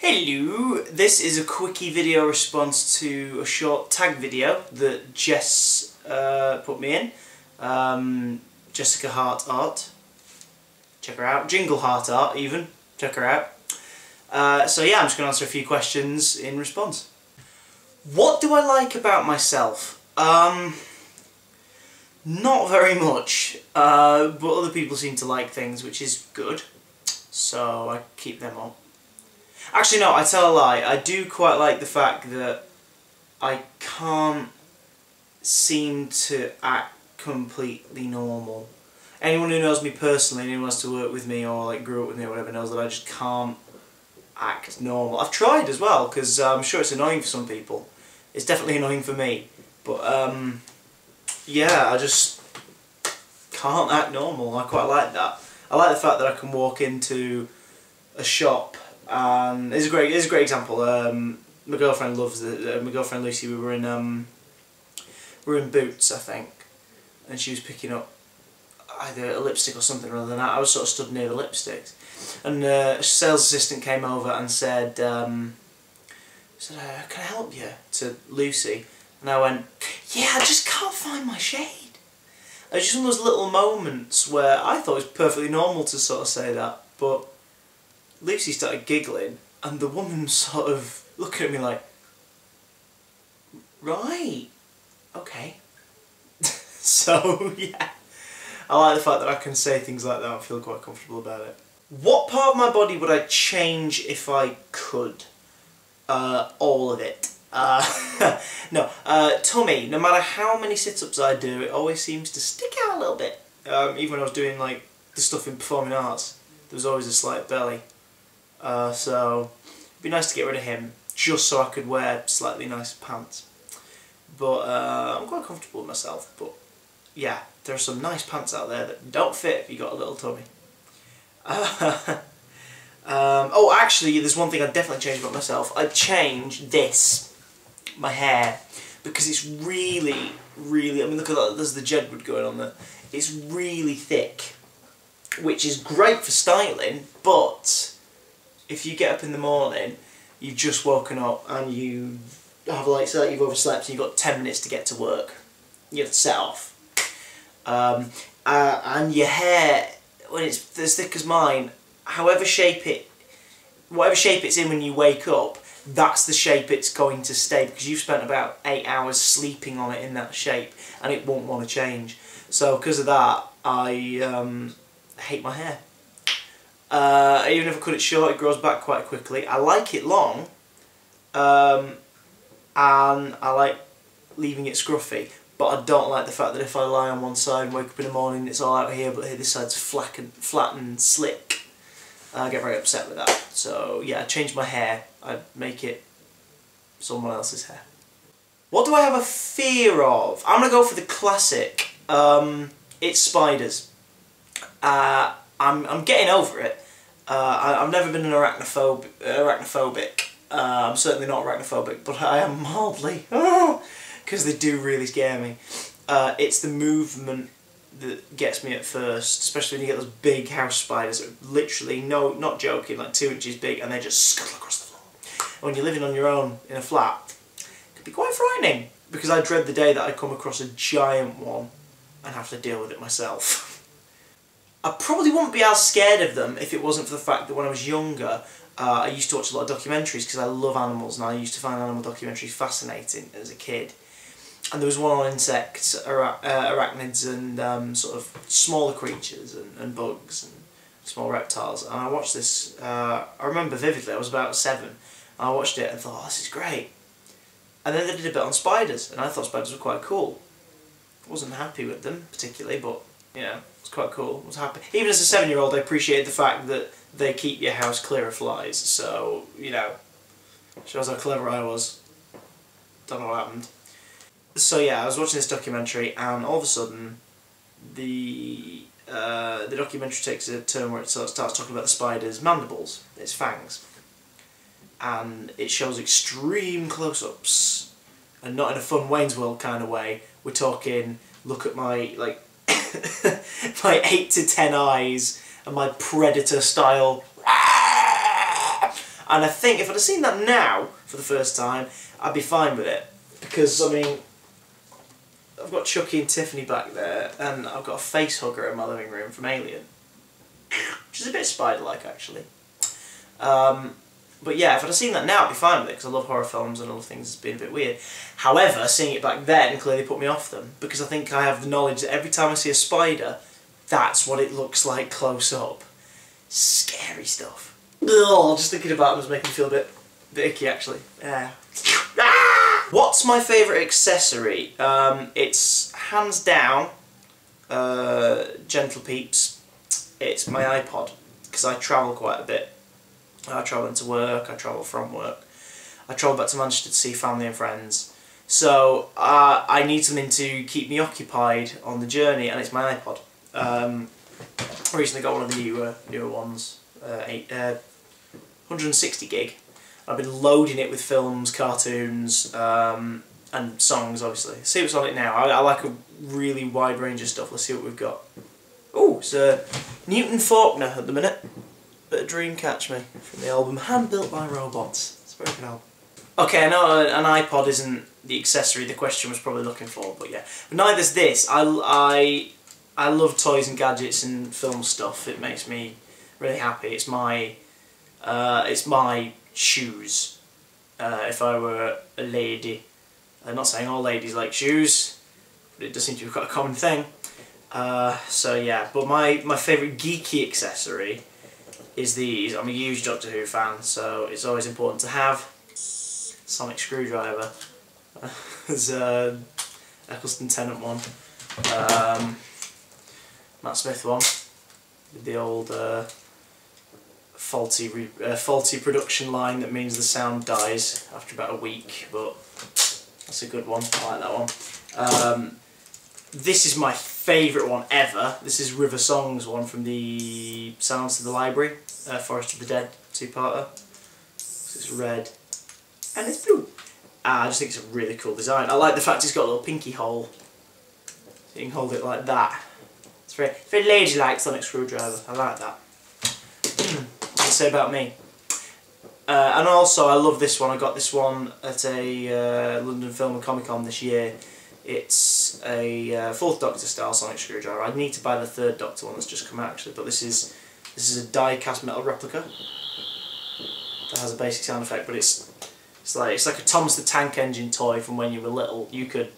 Hello, this is a quickie video response to a short tag video that Jess put me in. Jingleheartart. Check her out. Jingleheartart even. Check her out. So yeah, I'm just going to answer a few questions in response. What do I like about myself? Not very much, but other people seem to like things, which is good, so I keep them up. Actually no, I tell a lie, I do quite like the fact that I can't seem to act completely normal. Anyone who knows me personally, anyone who wants to work with me or like grew up with me or whatever, knows that I just can't act normal. I've tried as well, because I'm sure it's annoying for some people. It's definitely annoying for me, but yeah, I just can't act normal. I quite like that. I like the fact that I can walk into a shop. It's a great example. My girlfriend loves it. My girlfriend Lucy. We were in Boots, I think, and she was picking up either a lipstick or something rather than that. I was sort of stood near the lipsticks, and a sales assistant came over and said, "Can I help you?" to Lucy, and I went, "Yeah, I just can't find my shade." It was just one of those little moments where I thought it was perfectly normal to sort of say that, but Lucy started giggling, and the woman sort of looking at me like, right, okay. So yeah, I like the fact that I can say things like that and feel quite comfortable about it. What part of my body would I change if I could? All of it. No, tummy. No matter how many sit-ups I do, it always seems to stick out a little bit. Even when I was doing like the stuff in performing arts, there was always a slight belly. So it'd be nice to get rid of him, just so I could wear slightly nicer pants. But I'm quite comfortable with myself. But yeah, there are some nice pants out there that don't fit if you got a little tummy. Oh, actually, there's one thing I'd definitely change about myself. I'd change this, my hair, because it's really, really. I mean, look at that. There's the Jedward going on there. It's really thick, which is great for styling, but if you get up in the morning, you've just woken up and you have like, say like you've overslept and you've got 10 minutes to get to work, you have to set off. And your hair, when it's as thick as mine, whatever shape it's in when you wake up, that's the shape it's going to stay, because you've spent about 8 hours sleeping on it in that shape and it won't want to change. So because of that, I hate my hair. Even if I cut it short, it grows back quite quickly. I like it long, and I like leaving it scruffy, but I don't like the fact that if I lie on one side and wake up in the morning it's all out here, but here this side's flat and slick. I get very upset with that. So yeah, I'd change my hair. I'd make it someone else's hair. What do I have a fear of? I'm going to go for the classic. It's spiders. I'm getting over it. I've never been an arachnophobic. I'm certainly not arachnophobic, but I am mildly, because they do really scare me. It's the movement that gets me at first, especially when you get those big house spiders that are literally, no, not joking, like 2 inches big, and they just scuttle across the floor. And when you're living on your own in a flat, it can be quite frightening, because I dread the day that I come across a giant one and have to deal with it myself. I probably wouldn't be as scared of them if it wasn't for the fact that when I was younger, I used to watch a lot of documentaries because I love animals, and I used to find animal documentaries fascinating as a kid. And there was one on insects, arachnids, and sort of smaller creatures and bugs and small reptiles. And I watched this. I remember vividly. I was about 7. And I watched it and thought, "Oh, this is great." And then they did a bit on spiders, and I thought spiders were quite cool. I wasn't happy with them particularly, but you know, it was quite cool. I was happy. Even as a 7-year-old, I appreciated the fact that they keep your house clear of flies. So you know, shows how clever I was. Don't know what happened. So yeah, I was watching this documentary, and all of a sudden, the documentary takes a turn where it starts talking about the spider's mandibles, its fangs, and it shows extreme close-ups, and not in a fun Wayne's World kind of way. We're talking, look at my like my 8 to 10 eyes and my predator style, And I think if I'd have seen that now for the first time, I'd be fine with it. Because, I mean, I've got Chucky and Tiffany back there, and I've got a face hugger in my living room from Alien. Which is a bit spider-like, actually. But yeah, if I'd have seen that now, I'd be fine with it, because I love horror films and other things that's been a bit weird. However, seeing it back then clearly put me off them, because I think I have the knowledge that every time I see a spider, that's what it looks like close up. Scary stuff. Ugh, just thinking about them is making me feel a bit icky, actually. Yeah. What's my favourite accessory? It's hands down, Gentle Peeps. It's my iPod, because I travel quite a bit. I travel into work, I travel from work, I travel back to Manchester to see family and friends. So I need something to keep me occupied on the journey, and it's my iPod. I recently got one of the newer ones, 160 gig. I've been loading it with films, cartoons, and songs, obviously. See what's on it now. I like a really wide range of stuff. Let's see what we've got. Oh, it's Newton Faulkner at the minute. Bit of Dream Catch Me from the album Hand Built by Robots. It's a very good album. Okay, I know an iPod isn't the accessory the question was probably looking for, but yeah. But neither's this. I love toys and gadgets and film stuff. It makes me really happy. It's my shoes. If I were a lady, I'm not saying all ladies like shoes, but it does seem to be quite a common thing. So yeah, but my favourite geeky accessory is these. I'm a huge Doctor Who fan, so it's always important to have. Sonic screwdriver. There's Eccleston Tennant one. Matt Smith one. With the old faulty production line that means the sound dies after about a week, but that's a good one. I like that one. This is my favourite one ever. This is River Song's one from the Silence of the Library, Forest of the Dead 2-parter. It's red and it's blue. I just think it's a really cool design. I like the fact it's got a little pinky hole, so you can hold it like that. It's very ladylike sonic screwdriver. I like that. What to say about me? And also, I love this one. I got this one at a London Film and Comic Con this year. It's a 4th Doctor style sonic screwdriver. I need to buy the 3rd Doctor one that's just come out actually, but this is a die-cast metal replica that has a basic sound effect, but it's like a Thomas the Tank Engine toy from when you were little. You could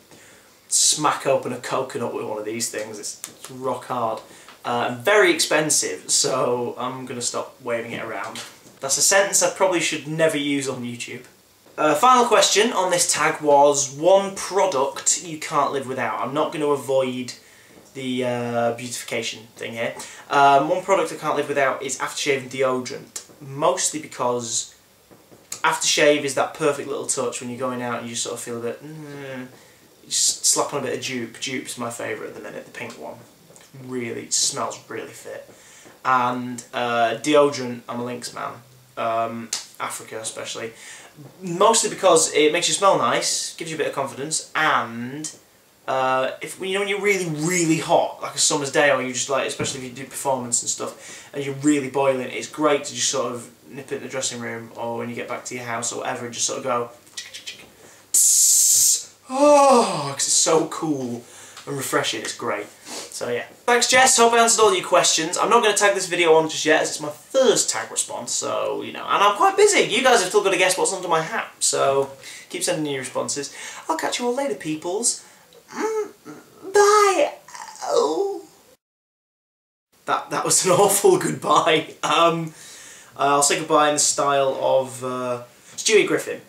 smack open a coconut with one of these things. It's rock hard. And very expensive, so I'm going to stop waving it around. That's a sentence I probably should never use on YouTube. Final question on this tag was one product you can't live without. I'm not going to avoid the beautification thing here. One product I can't live without is aftershave and deodorant. Mostly because aftershave is that perfect little touch when you're going out and you just sort of feel a bit... you just slap on a bit of dupe. Dupe's my favourite at the minute, the pink one. Really, it smells really fit. And deodorant, I'm a Lynx man. Africa especially. Mostly because it makes you smell nice, gives you a bit of confidence, and when you're really, really hot, like a summer's day, or you just like, especially if you do performance and stuff, and you're really boiling, it's great to just sort of nip it in the dressing room, or when you get back to your house or whatever, and just sort of go, oh, because it's so cool and refreshing, it's great. So yeah. Thanks Jess, hope I answered all your questions. I'm not going to tag this video on just yet as it's my first tag response, so you know, and I'm quite busy. You guys have still got to guess what's under my hat, so keep sending your responses. I'll catch you all later, peoples. Bye! Oh. That was an awful goodbye. I'll say goodbye in the style of Stewie Griffin.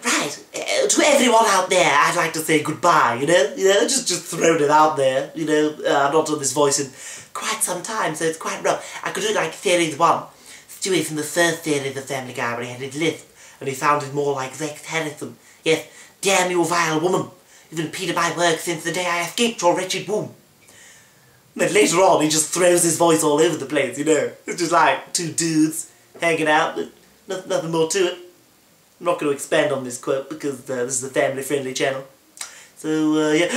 Right, to everyone out there, I'd like to say goodbye, you know, just throwing it out there, you know. I've not done this voice in quite some time, so it's quite rough. I could do it like Series 1, Stewie from the first series of the Family Guy when he had his lisp, and he sounded more like Rex Harrison. Yes, damn you vile woman, you've been peed my work since the day I escaped your wretched womb. And then later on, he just throws his voice all over the place, you know. It's just like two dudes hanging out, but nothing more to it. I'm not going to expand on this quote because this is a family-friendly channel. So, yeah.